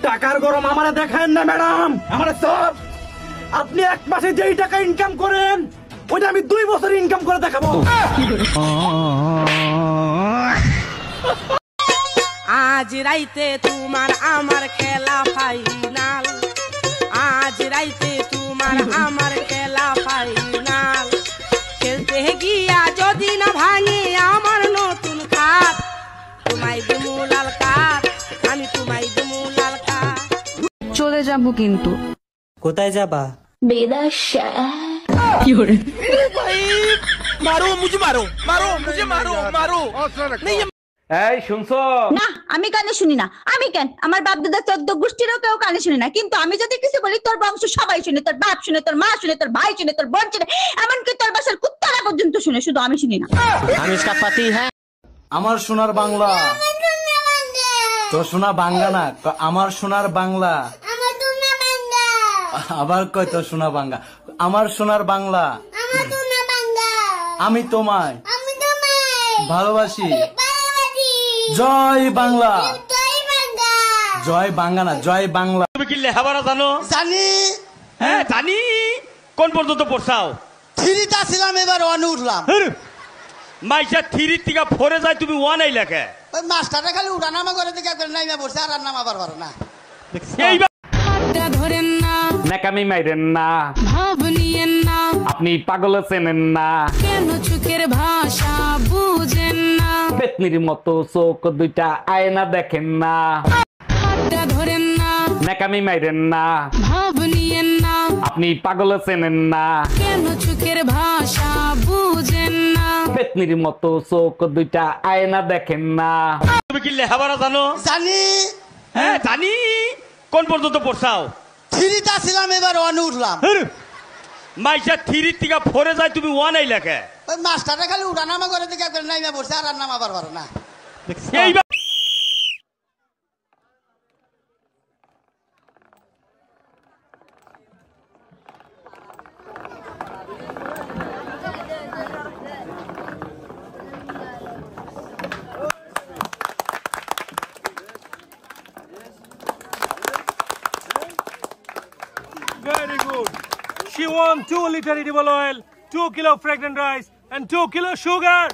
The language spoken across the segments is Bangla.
টাকার গরম আমারে দেখেন না ম্যাডাম, আমারে সব আপনি এক মাসে যেই টাকা ইনকাম করেন ওইটা আমি 2 বছর ইনকাম করে দেখাবো। আজ রাইতে তোমার আমার খেলা ফাইনাল, আজ রাইতে তোমার আমার খেলা ফাইনাল। খেলতে গিয়া যদি না ভাঙে আমার নতুন খাট, তোমায় দুমু লাল কাঠ, আমি তোমায় দুমু লাল কাঠ। চলে যাব কিন্তু। কোথায় যাবা? বেদাশা কি করে ভাই, মারো মুঝে, মারো মারো মুঝে, মারো মারো। এই শুনছো? না, আমি কানে শুনি না। আমি কেন, আমার বাপ দাদা 14 গোষ্ঠীরও কেউ কানে শুনি না। কিন্তু আমি যদি কিছু বলি তোর বংশ সবাই শুনে, তোর বাপ শুনে, তোর মা শুনে, তোর ভাই শুনে, তোর বোন শুনে, এমনকি তোর বাসার কুত্তারা পর্যন্ত শুনে, শুধু আমি শুনি না। আমি इसका पति है। আমার সোনার বাংলা, তো সোনা বাংলা না, আমার সোনার বাংলা। আবার কয় তো সোনা বাংলা, আমার সোনার বাংলা। আমি তোমায় ভালোবাসি। জয় বাংলা, জয় বাংলা না, জয় বাংলা। তুমি কি লেখাপড়া জানো? জানি। হ্যাঁ জানি। কোন পর্যন্ত পড়ছাও? থ্রিটা ছিলাম, এবার ওয়ানে উঠলাম। মাইসা 3 থেকে 4 যায়, তুমি 1 এই লেখে। ওই মাস্টারটা খালি উঠানামা করে দিকে নাইমা পড়ছে, আর নামাবার পারো না। ধরেন না, নাকামি মাইরেন না, ভাব নিয়েন না, আপনি পাগল চেনেন না, কেন চোখের ভাষা বুঝেন না, পেতনির মতো চোখ দুইটা আয়না দেখেন না, ধরেন না, নাকামি মাইরেন না, ভাব নিয়েন না, আপনি পাগল চেনেন না, কেন চোখের ভাষা বুঝেন না। পেতনির মতো চোখ দুইটা আয়না দেখেন না। তুমি কি লেখাপড়া জানো? জানি। হ্যাঁ জানি। কোন পর্যন্ত পড়ছাও? থ্রিটা ছিলাম, এবার ওয়ানে উঠলাম। মাইসা 3 থেকে 4 যায়, তুমি 1 এই লেখে। ওই মাস্টারটা খালি উঠানামা করে দিকে নাইমা পড়ছে, আর নামাবার পারো না। এইবার Very good. She won 2 liter edible oil, 2 kilo fragrant rice, and 2 kilo sugar.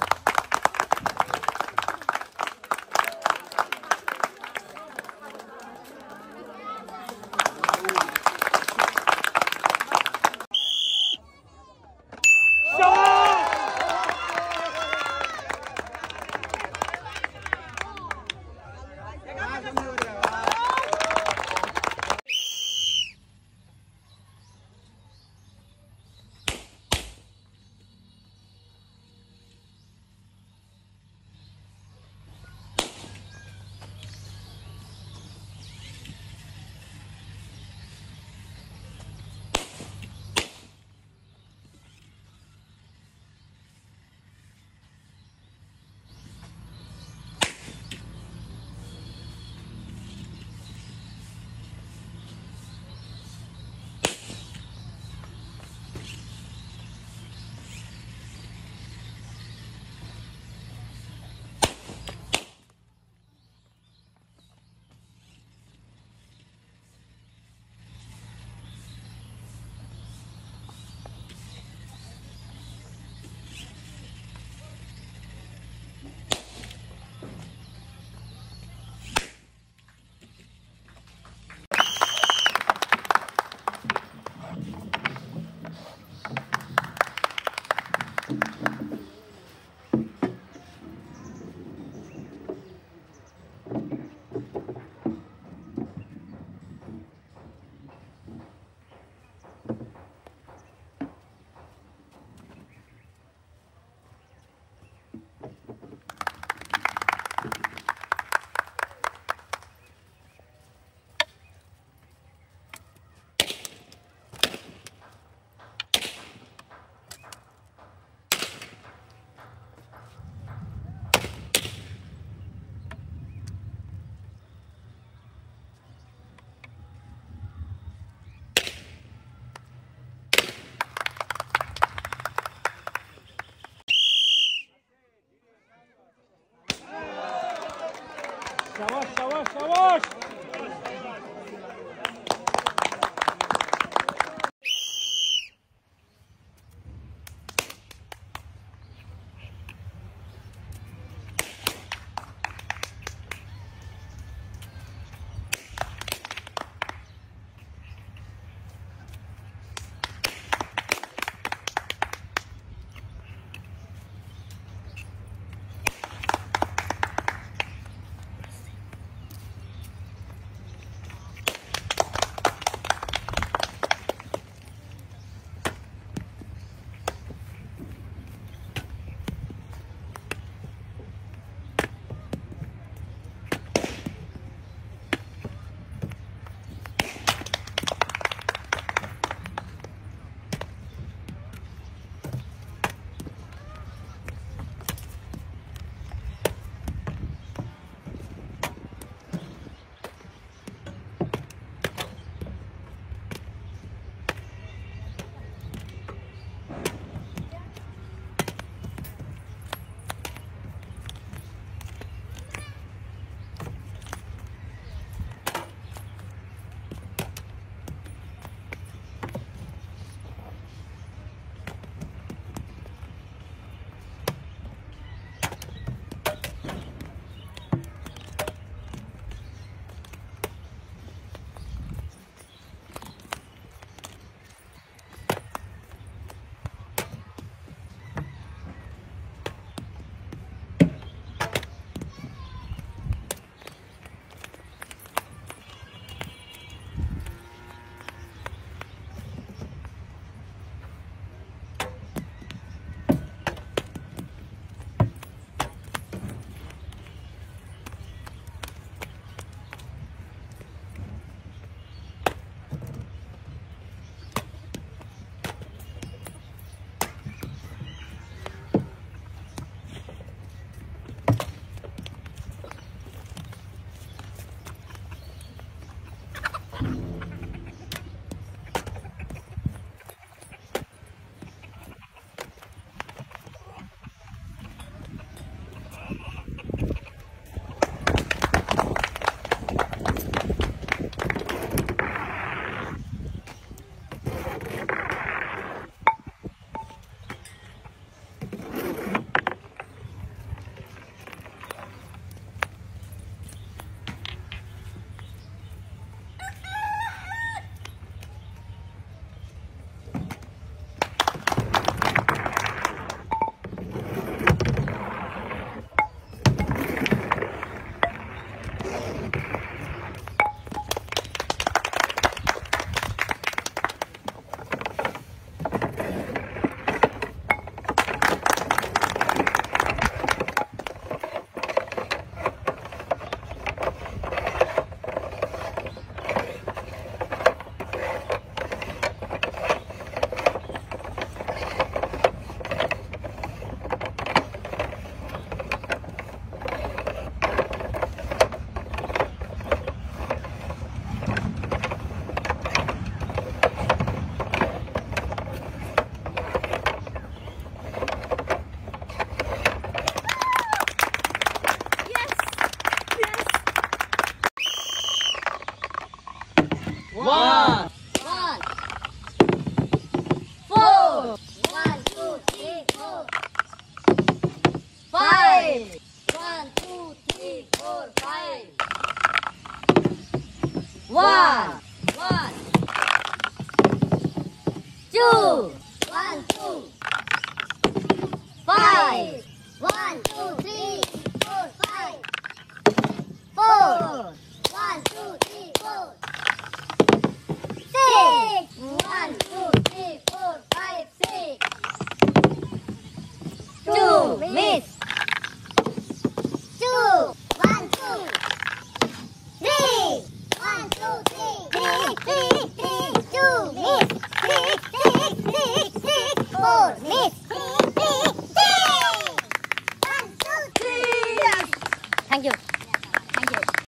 One. 4. 1, 2, 3, 4. 5. 1, 2, 3, 4, 5. 1. 2. 1, 2. 5. 1, 2, 3, 4, 5. 4. 1, 2, 3, 4. 6. 1, 2, 3, 4, 5, 6. 2. Miss.